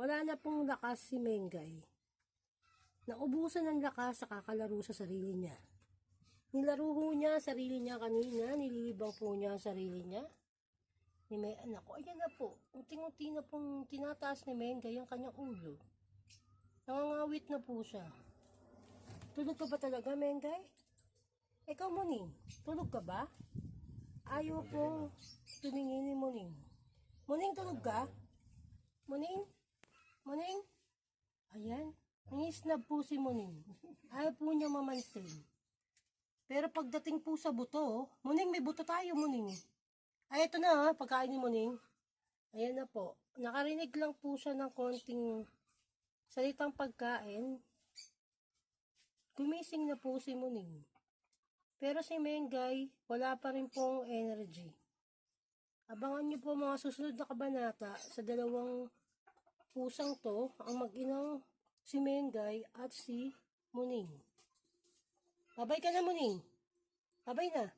Wala na pong lakas si Mengay. Naubusan ng lakas sa kakalaro sa sarili niya. Nilaro ho niya sarili niya kanina, nililibang po niya ang sarili niya. Ni may anak ko, ayan na po, unti-unti na pong tinataas ni Mengay ang kanyang ulo. Nangangawit na po siya. Tulog ka ba talaga, Mengay? Ikaw, Muning, tulog ka ba? Ayaw po tumingin ni Muning. Muning, tulog ka? Muning? Muning? Ayan, nangisnab po si Muning. Ayaw po niya mamansin. Pero pagdating po sa buto, Muning, may buto tayo, Muning. Ay, ito na, pagkain ni Muning. Ayan na po. Nakarinig lang po siya ng konting salitang pagkain. Gumising na po si Muning. Pero si Mengay, wala pa rin pong energy. Abangan niyo po mga susunod na kabanata sa dalawang pusang to, ang mag-inang si Mengay at si Muning. Babay ka na, Muning. Babay na.